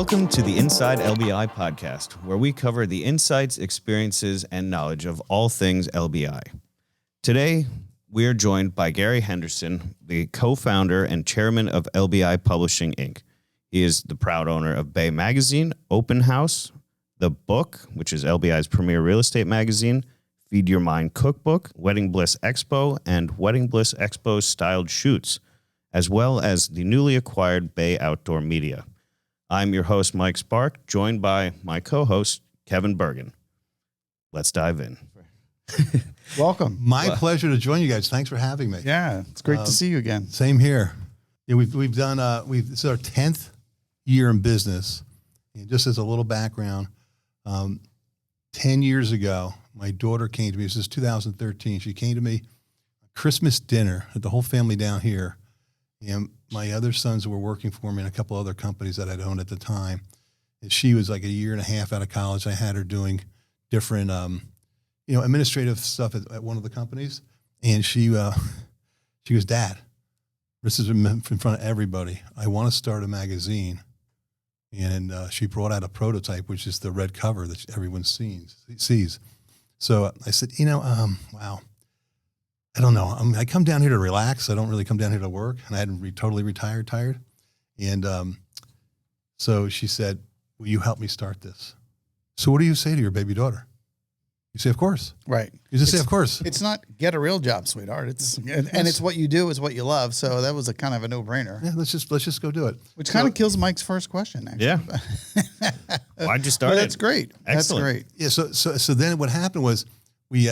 Welcome to the Inside LBI podcast, where we cover the insights, experiences, and knowledge of all things LBI. Today, we are joined by Gary Henderson, the co-founder and chairman of LBI Publishing Inc. He is the proud owner of Bay Magazine, Open House, The Book, which is LBI's premier real estate magazine, Feed Your Mind Cookbook, Wedding Bliss Expo, and Wedding Bliss Expo styled shoots, as well as the newly acquired Bay Outdoor Media. I'm your host, Mike Spark, joined by my co-host, Kevin Bergen. Let's dive in. Welcome. My pleasure to join you guys. Thanks for having me. Yeah, it's great to see you again. Same here. Yeah, we've done this is our 10th year in business. And just as a little background, 10 years ago, my daughter came to me. This is 2013. She came to me Christmas dinner at the whole family down here. And my other sons were working for me in a couple other companies that I'd owned at the time. And she was like a year and a half out of college. I had her doing different, administrative stuff at one of the companies. And she goes, "Dad, this is in front of everybody. I want to start a magazine." And she brought out a prototype, which is the red cover that everyone sees. So I said, wow. I don't know. I come down here to relax. I don't really come down here to work. And I hadn't totally retired, tired. And so she said, "Will you help me start this?" So what do you say to your baby daughter? You say, "Of course." Right. You just say, "Of course." It's not get a real job, sweetheart. It's what you do is what you love. So that was a kind of a no-brainer. Yeah, let's just go do it. Which kind of kills Mike's first question, actually. Yeah. Why'd you start But it? that's great. Excellent. That's great. Yeah. So then what happened was we,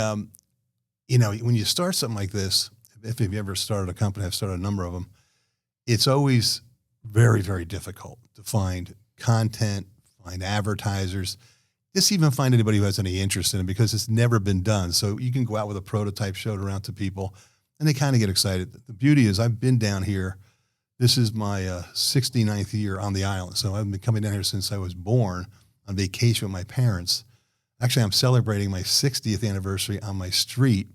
when you start something like this, if you've ever started a company, I've started a number of them, it's always very, very difficult to find content, find advertisers, just even find anybody who has any interest in it because it's never been done. So you can go out with a prototype, show it around to people, and they kind of get excited. The beauty is I've been down here. This is my 69th year on the island. So I've been coming down here since I was born on vacation with my parents. Actually, I'm celebrating my 60th anniversary on my street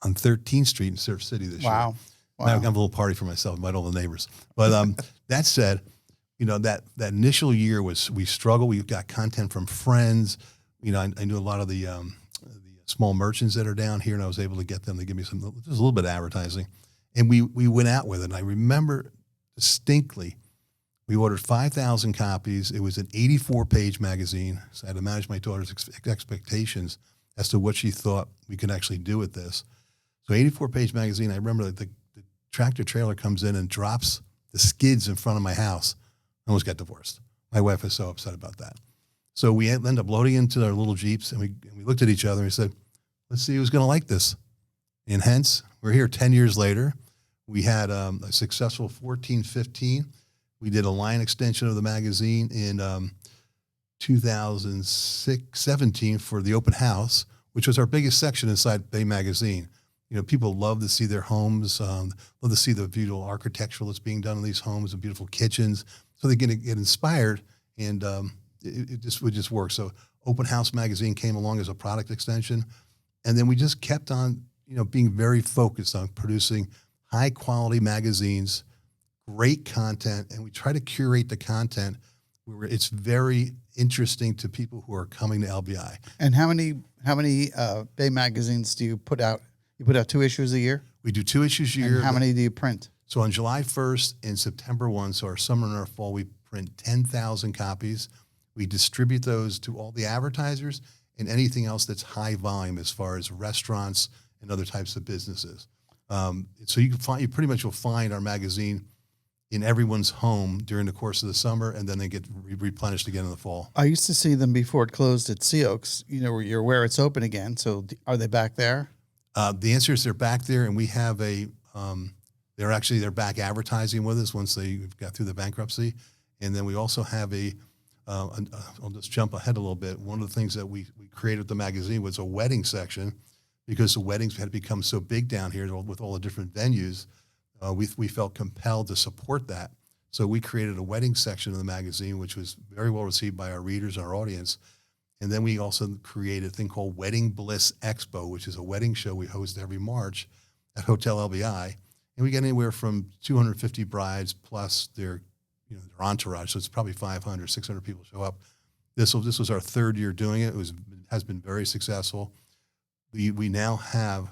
on 13th Street in Surf City this year. Wow. I have a little party for myself, invite all the neighbors. But that said, that initial year was, we struggled. We got content from friends. I knew a lot of the small merchants that are down here, and I was able to get them to give me just a little bit of advertising. And we went out with it. And I remember distinctly, we ordered 5,000 copies. It was an 84-page magazine. So I had to manage my daughter's expectations as to what she thought we could actually do with this. So 84-page magazine. I remember that the tractor trailer comes in and drops the skids in front of my house. I almost got divorced. My wife was so upset about that. So we ended up loading into our little Jeeps, and we looked at each other and we said, "Let's see who's going to like this." And hence, we're here 10 years later. We had a successful 14-15. We did a line extension of the magazine in 2017 for the Open House, which was our biggest section inside Bay Magazine. People love to see their homes, love to see the beautiful architecture that's being done in these homes and beautiful kitchens. So they get inspired, and it would just work. So Open House Magazine came along as a product extension. And then we just kept on, being very focused on producing high quality magazines, great content. And we try to curate the content where it's very interesting to people who are coming to LBI. And how many Bay magazines do you put out? You put out 2 issues a year? We do 2 issues a year. And how many do you print? So on July 1st and September 1, so our summer and our fall, we print 10,000 copies. We distribute those to all the advertisers and anything else that's high volume as far as restaurants and other types of businesses. So you pretty much will find our magazine in everyone's home during the course of the summer, and then they get replenished again in the fall. I used to see them before it closed at Sea Oaks, where it's open again. So are they back there? The answer is they're back there, and we have they're back advertising with us once they got through the bankruptcy. And then we also have I'll just jump ahead a little bit. One of the things that we created with the magazine was a wedding section, because the weddings had become so big down here with all the different venues. We felt compelled to support that. So we created a wedding section of the magazine, which was very well received by our readers and our audience. And then we also created a thing called Wedding Bliss Expo, which is a wedding show we host every March at Hotel LBI. And we get anywhere from 250 brides plus their their entourage. So it's probably 500, 600 people show up. This was our third year doing it. Has been very successful. We now have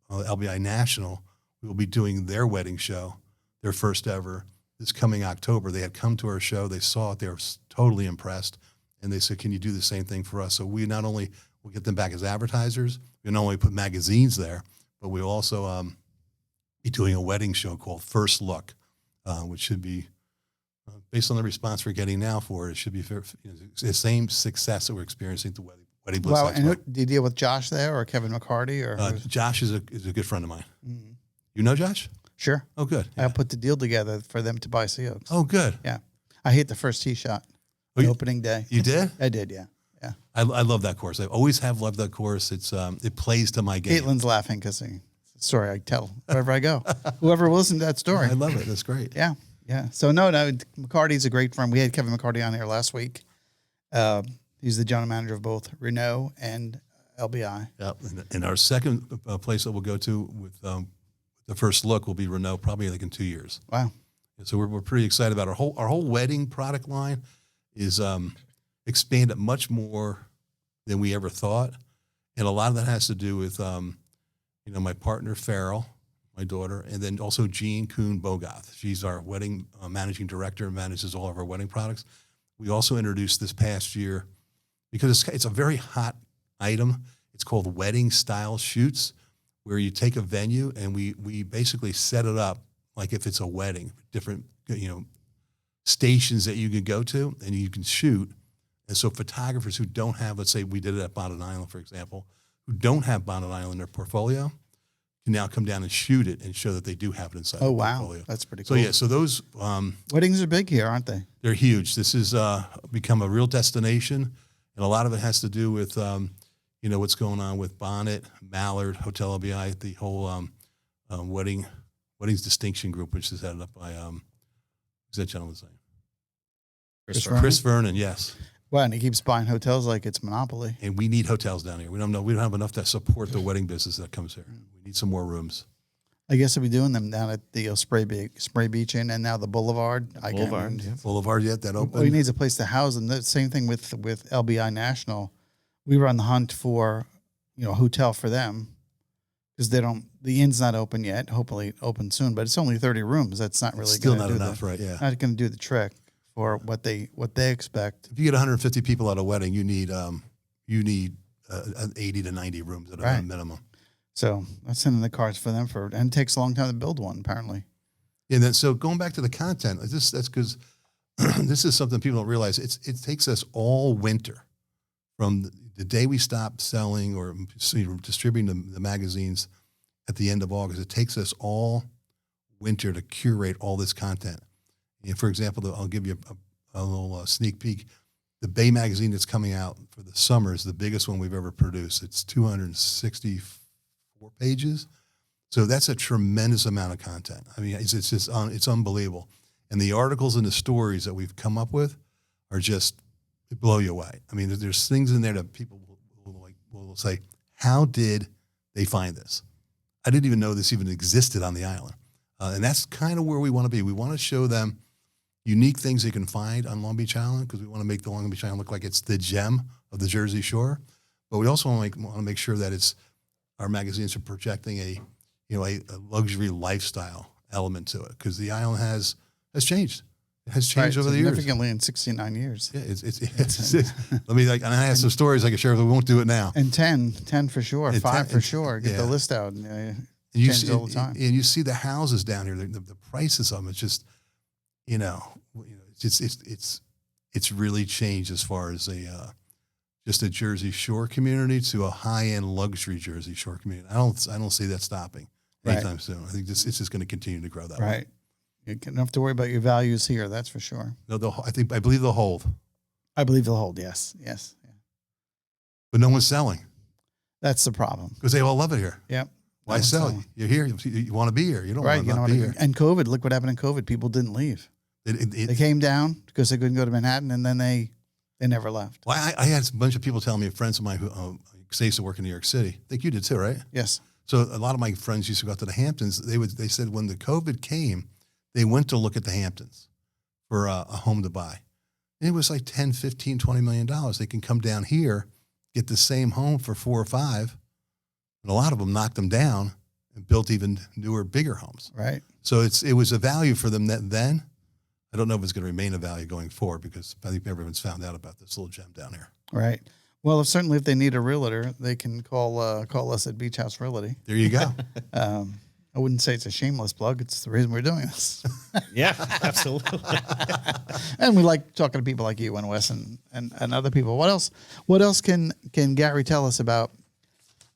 LBI National. We will be doing their wedding show, their first ever, this coming October. They had come to our show. They saw it. They were totally impressed. And they said, can you do the same thing for us? So we not only will get them back as advertisers, we not only put magazines there, but we also be doing a wedding show called First Look, which should be, based on the response we're getting now for it, it should be the same success that we're experiencing at the Wedding Bliss Wow. Expo. And do you deal with Josh there or Kevin McCarty? Or Josh is a good friend of mine. Mm-hmm. You know Josh? Sure. Oh, good. I put the deal together for them to buy Sea Oaks. Oh, good. Yeah. I hit the first tee shot the opening day. You did? I did, yeah. Yeah. I love that course. I always have loved that course. It plays to my game. Caitlin's laughing because it's a story I tell wherever I go. Whoever will listen to that story. I love it. That's great. Yeah. Yeah. So no, McCarty's a great friend. We had Kevin McCarty on here last week. He's the general manager of both Renault and LBI. Yep. And our second place that we'll go to with the First Look will be Renault, probably like in 2 years. Wow. So we're pretty excited about our whole wedding product line is expanded much more than we ever thought, and a lot of that has to do with my partner Farrell, my daughter, and then also Jean Kuhn Bogoth. She's our wedding managing director and manages all of our wedding products. We also introduced this past year, because it's a very hot item. It's called wedding style shoots, where you take a venue and we basically set it up like if it's a wedding, different stations that you can go to and you can shoot. And so photographers who don't have, let's say we did it at Bonnet Island, for example, who don't have Bonnet Island in their portfolio, can now come down and shoot it and show that they do have it inside their portfolio. That's pretty cool. So yeah, so those weddings are big here, aren't they? they're huge. This has become a real destination, and a lot of it has to do with what's going on with Bonnet, Mallard, Hotel LBI, the whole weddings distinction group, which is headed up by who's that gentleman's name? Chris Vernon. Yes. Well, and he keeps buying hotels like it's monopoly. And we need hotels down here. We don't have enough to support the wedding business that comes here. We need some more rooms. I guess we'll be doing them down at the Spray Beach Inn and now the Boulevard. Boulevard yet that open? Well, he needs a place to house them. The same thing with LBI National. We were on the hunt for a hotel for them because the inn's not open yet. Hopefully it opens soon, but it's only 30 rooms. That's not really still not enough, right? Yeah, not going to do the trick for what they expect. If you get 150 people at a wedding, you need 80 to 90 rooms at a minimum. So that's sending the cards for them and it takes a long time to build one, apparently. And then, so going back to the content, that's because this is something people don't realize. It takes us all winter from the day we stop selling or distributing the magazines at the end of August. It takes us all winter to curate all this content. And for example, I'll give you a little sneak peek. The Bay magazine that's coming out for the summer is the biggest one we've ever produced. It's 264 pages. So that's a tremendous amount of content. I mean, it's unbelievable. And the articles and the stories that we've come up with are just, they blow you away. I mean, there's things in there that people will say, how did they find this? I didn't even know this even existed on the island. And that's kind of where we want to be. We want to show them unique things they can find on Long Beach Island, because we want to make the Long Beach Island look like it's the gem of the Jersey Shore. But we also want to make sure that our magazines are projecting a luxury lifestyle element to it, because the island has changed. It has changed over the years. Significantly in 69 years. Yeah, let me and I have some stories I can share, but we won't do it now. And 10 for sure, 5 for sure. Get the list out. And you see all the time. And you see the houses down here, the prices of them. It's just, it's really changed as far as just a Jersey Shore community to a high-end luxury Jersey Shore community. I don't see that stopping anytime soon. I think it's just going to continue to grow that way. Right. You don't have to worry about your values here. That's for sure. No, I believe they'll hold. I believe they'll hold. Yes. Yeah. But no one's selling. That's the problem. Because they all love it here. Yep. Why sell? You're here. You want to be here. You don't want to not be here. And COVID, look what happened in COVID. People didn't leave. They came down because they couldn't go to Manhattan, and then they never left. Well, I had a bunch of people telling me, friends of mine who used to work in New York City. I think you did too, right? Yes. So a lot of my friends used to go out to the Hamptons. They said when the COVID came, they went to look at the Hamptons for a home to buy. And it was like 10, 15, $20 million. They can come down here, get the same home for 4 or 5. And a lot of them knocked them down and built even newer, bigger homes. Right. So it was a value for them then. I don't know if it's going to remain a value going forward because I think everyone's found out about this little gem down here. Right. Well, certainly if they need a realtor, they can call us at Beach House Realty. There you go. I wouldn't say it's a shameless plug. It's the reason we're doing this. Yeah, absolutely. And we like talking to people like you and Wes and other people. What else can Gary tell us about?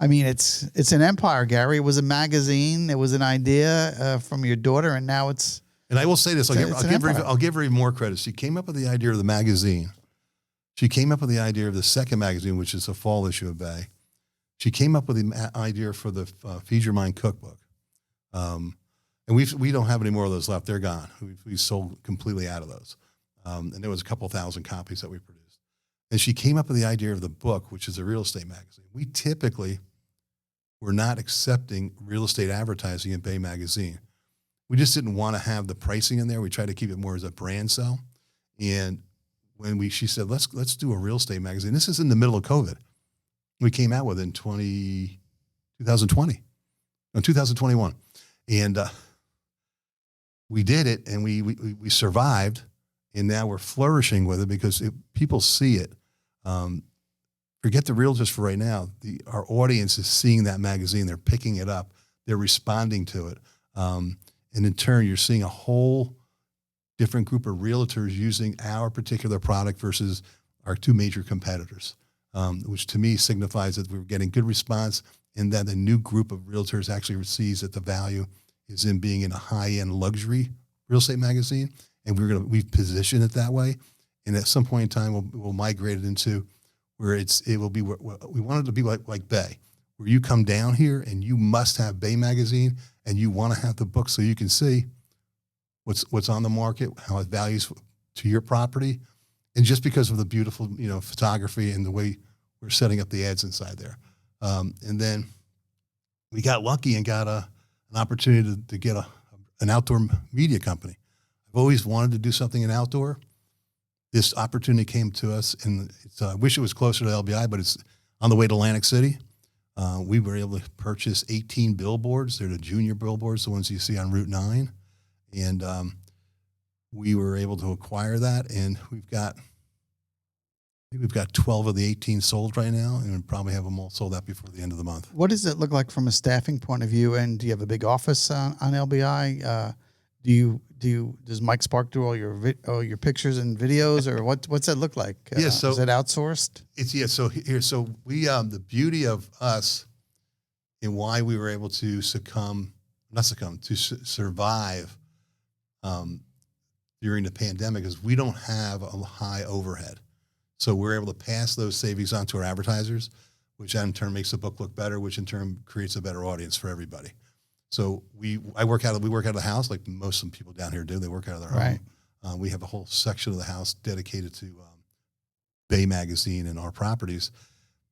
I mean, it's an empire, Gary. It was a magazine. It was an idea from your daughter, and now it's. And I will say this: I'll give her even more credit. She came up with the idea of the magazine. She came up with the idea of the second magazine, which is a fall issue of Bay. She came up with the idea for the Feed Your Mind cookbook. And we don't have any more of those left. They're gone. We sold completely out of those. And there was a couple thousand copies that we produced. And she came up with the idea of the book, which is a real estate magazine. We typically were not accepting real estate advertising in Bay Magazine. We just didn't want to have the pricing in there. We tried to keep it more as a brand sell. And when she said, let's do a real estate magazine. This is in the middle of COVID. We came out with it in 2021. And we did it, and we survived, and now we're flourishing with it because people see it. Forget the realtors for right now. Our audience is seeing that magazine. They're picking it up. They're responding to it. And in turn, you're seeing a whole different group of realtors using our particular product versus our 2 major competitors, which to me signifies that we're getting good response and that a new group of realtors actually sees that the value is in being in a high-end luxury real estate magazine. And we've positioned it that way. And at some point in time, we'll migrate it into where we want it to be like Bay, where you come down here and you must have Bay Magazine and you want to have the book so you can see what's on the market, how it values to your property. And just because of the beautiful, photography and the way we're setting up the ads inside there. And then we got lucky and got an opportunity to get an outdoor media company. I've always wanted to do something in outdoor. This opportunity came to us, and I wish it was closer to LBI, but it's on the way to Atlantic City. We were able to purchase 18 billboards. They're the junior billboards, the ones you see on Route 9. And we were able to acquire that, and we've got 12 of the 18 sold right now, and we'll probably have them all sold out before the end of the month. What does it look like from a staffing point of view? And do you have a big office on LBI? Does Mike Spark do all your pictures and videos, or what's that look like? So is it outsourced? So we the beauty of us and why we were able to survive during the pandemic is we don't have a high overhead. So we're able to pass those savings on to our advertisers, which in turn makes the book look better, which in turn creates a better audience for everybody. So we work out of the house like most of the people down here do. They work out of their home. We have a whole section of the house dedicated to Bay Magazine and our properties.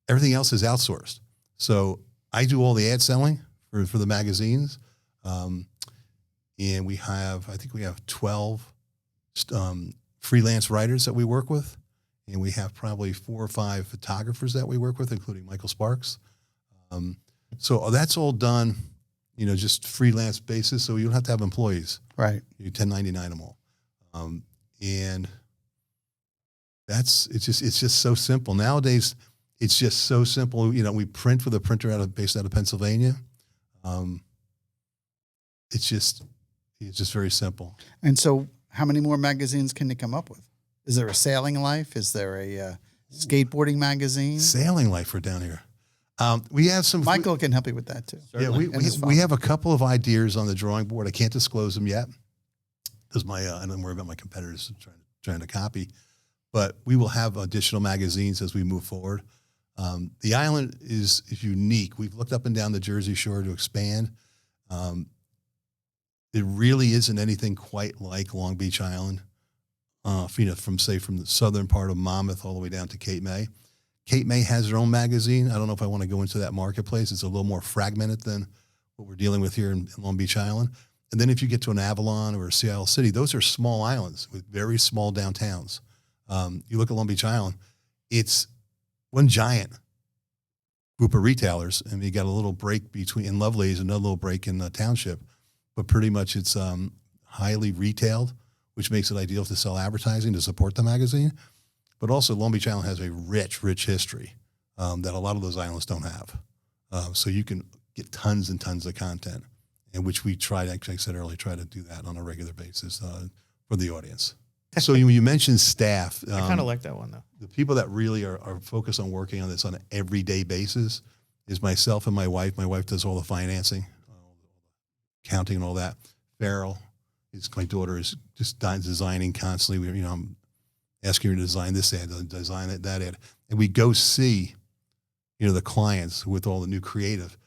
Everything else is outsourced. So I do all the ad selling for the magazines. And we have 12 freelance writers that we work with. And we have probably 4 or 5 photographers that we work with, including Michael Sparks. So that's all done, just freelance basis. So you don't have to have employees. Right. You 1099 them all. And it's just so simple. Nowadays, it's just so simple. We print with a printer based out of Pennsylvania. It's just very simple. And so how many more magazines can you come up with? Is there a Sailing Life? Is there a skateboarding magazine? Sailing Life for down here. We have some. Michael can help you with that too. Certainly. Yeah, we have a couple of ideas on the drawing board. I can't disclose them yet because I don't worry about my competitors trying to copy. But we will have additional magazines as we move forward. The island is unique. We've looked up and down the Jersey Shore to expand. It really isn't anything quite like Long Beach Island. From the southern part of Monmouth all the way down to Cape May. Cape May has their own magazine. I don't know if I want to go into that marketplace. It's a little more fragmented than what we're dealing with here in Long Beach Island. And then if you get to an Avalon or a Seattle City, those are small islands with very small downtowns. You look at Long Beach Island, it's one giant group of retailers, and you got a little break between, in Lovelace, another little break in the township, but pretty much it's highly retailed, which makes it ideal to sell advertising to support the magazine. But also Long Beach Island has a rich history that a lot of those islands don't have. So you can get tons and tons of content, and which we try to, actually I said earlier, try to do that on a regular basis for the audience. So you mentioned staff. I kind of like that one, though. The people that really are focused on working on this on an everyday basis is myself and my wife. My wife does all the financing, accounting and all that. Farrell, my daughter, is just designing constantly. I'm asking her to design this ad, design that ad. And we go see, the clients with all the new creative.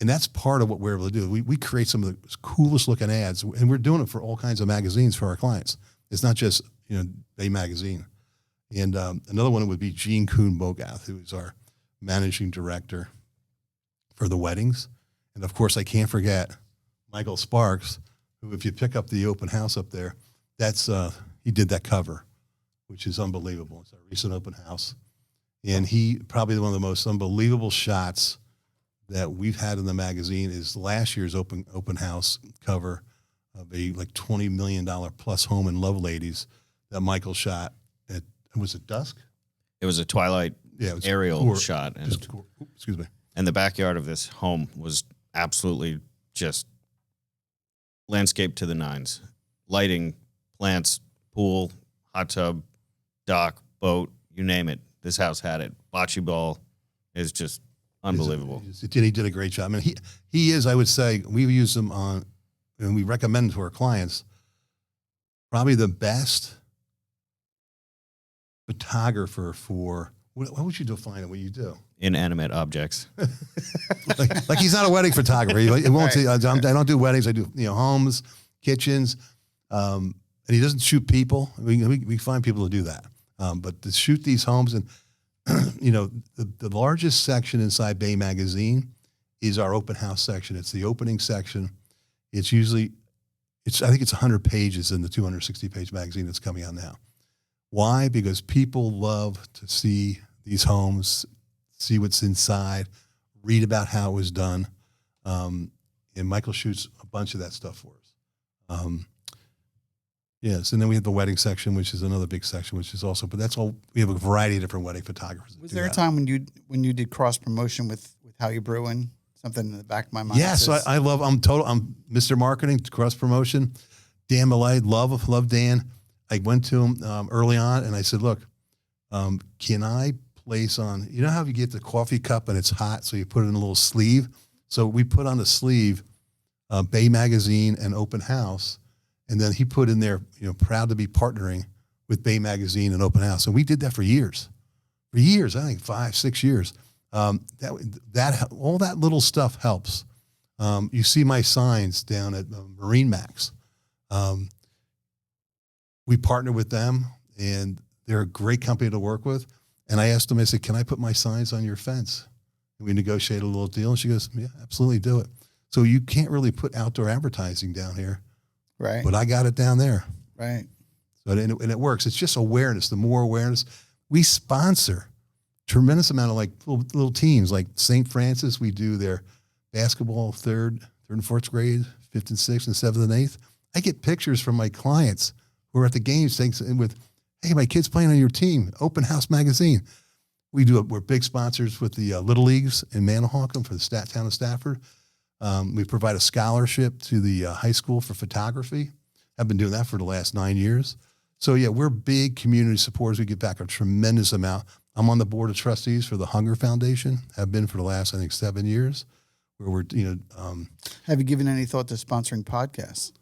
And that's part of what we're able to do. We create some of the coolest looking ads, and we're doing it for all kinds of magazines for our clients. It's not just, Bay Magazine. And another one would be Gene Kuhn-Bogath, who is our managing director for the weddings. And of course, I can't forget Michael Sparks, who, if you pick up the open house up there, that's he did that cover, which is unbelievable. It's our recent open house. And he probably one of the most unbelievable shots that we've had in the magazine is last year's open house cover of a like $20 million plus home in Loveladies that Michael shot at, was it dusk? It was a twilight aerial shot. And, excuse me. And the backyard of this home was absolutely just landscape to the nines. Lighting, plants, pool, hot tub, dock, boat, you name it. This house had it. Bocce ball is just unbelievable. He did a great job. I mean, he is, I would say, we use him on, and we recommend to our clients, probably the best photographer for, what would you define it, what you do? Inanimate objects. like he's not a wedding photographer. It won't say, I don't do weddings. I do, homes, kitchens, and he doesn't shoot people. We find people to do that. But to shoot these homes, and, the largest section inside Bay Magazine is our open house section. It's the opening section. It's usually, I think it's 100 pages in the 260-page magazine that's coming out now. Why? Because people love to see these homes, see what's inside, read about how it was done. And Michael shoots a bunch of that stuff for us. Yes, and then we have the wedding section, which is another big section, which is also, but that's all, we have a variety of different wedding photographers. Was there a time when you did cross promotion with How You Brewing? Something in the back of my mind. Yes, I'm Mr. Marketing, cross promotion. Dan Malay, love Dan. I went to him early on and I said, look, can I place on, you know how you get the coffee cup and it's hot, so you put it in a little sleeve? So we put on the sleeve Bay Magazine and Open House, and then he put in there, proud to be partnering with Bay Magazine and Open House. And we did that for years, I think 5-6 years. That all that little stuff helps. You see my signs down at Marine Max. We partner with them, and they're a great company to work with. And I asked them, I said, can I put my signs on your fence? And we negotiated a little deal. And she goes, yeah, absolutely, do it. So you can't really put outdoor advertising down here. Right. But I got it down there. Right. So, and it works. It's just awareness. The more awareness, we sponsor tremendous amount of like little teams, like St. Francis. We do their basketball third and fourth grade, 5th and 6th and 7th and 8th. I get pictures from my clients who are at the games saying with, hey, my kid's playing on your team, Open House Magazine. We're big sponsors with the Little Leagues in Manahawkin for the town of Stafford. We provide a scholarship to the high school for photography. I've been doing that for the last 9 years. So yeah, we're big community supporters. We give back a tremendous amount. I'm on the board of trustees for the Hunger Foundation. Have been for the last, I think, 7 years. Where we're, have you given any thought to sponsoring podcasts?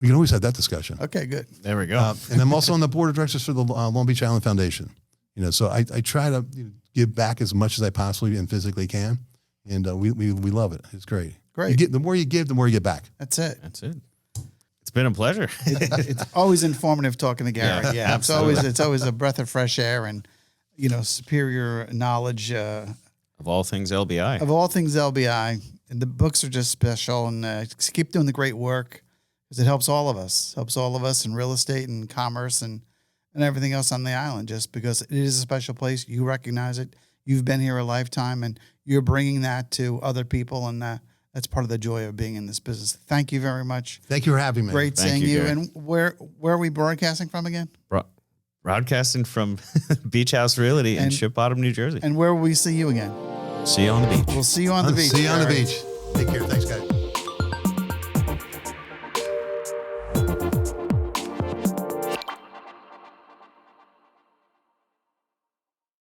We can always have that discussion. Okay, good. There we go. And I'm also on the board of directors for the Long Beach Island Foundation. So I try to give back as much as I possibly and physically can. And we love it. It's great. Great. The more you give, the more you get back. That's it. It's been a pleasure. It's always informative talking to Gary. Yeah, absolutely. It's always a breath of fresh air and superior knowledge of all things LBI. Of all things LBI, And the books are just special, and just keep doing the great work because it helps all of us. Helps all of us in real estate and commerce and everything else on the island. Just because it is a special place, you recognize it. You've been here a lifetime, and you're bringing that to other people, and that's part of the joy of being in this business. Thank you very much. Thank you for having me. Great Thank seeing you, you. Gary. And where are we broadcasting from again? Broadcasting from Beach House Realty in And- Ship Bottom, New Jersey. And where will we see you again? See you on the beach. We'll see you on the beach. See you on the Gary. beach. Take care. Thanks, guys.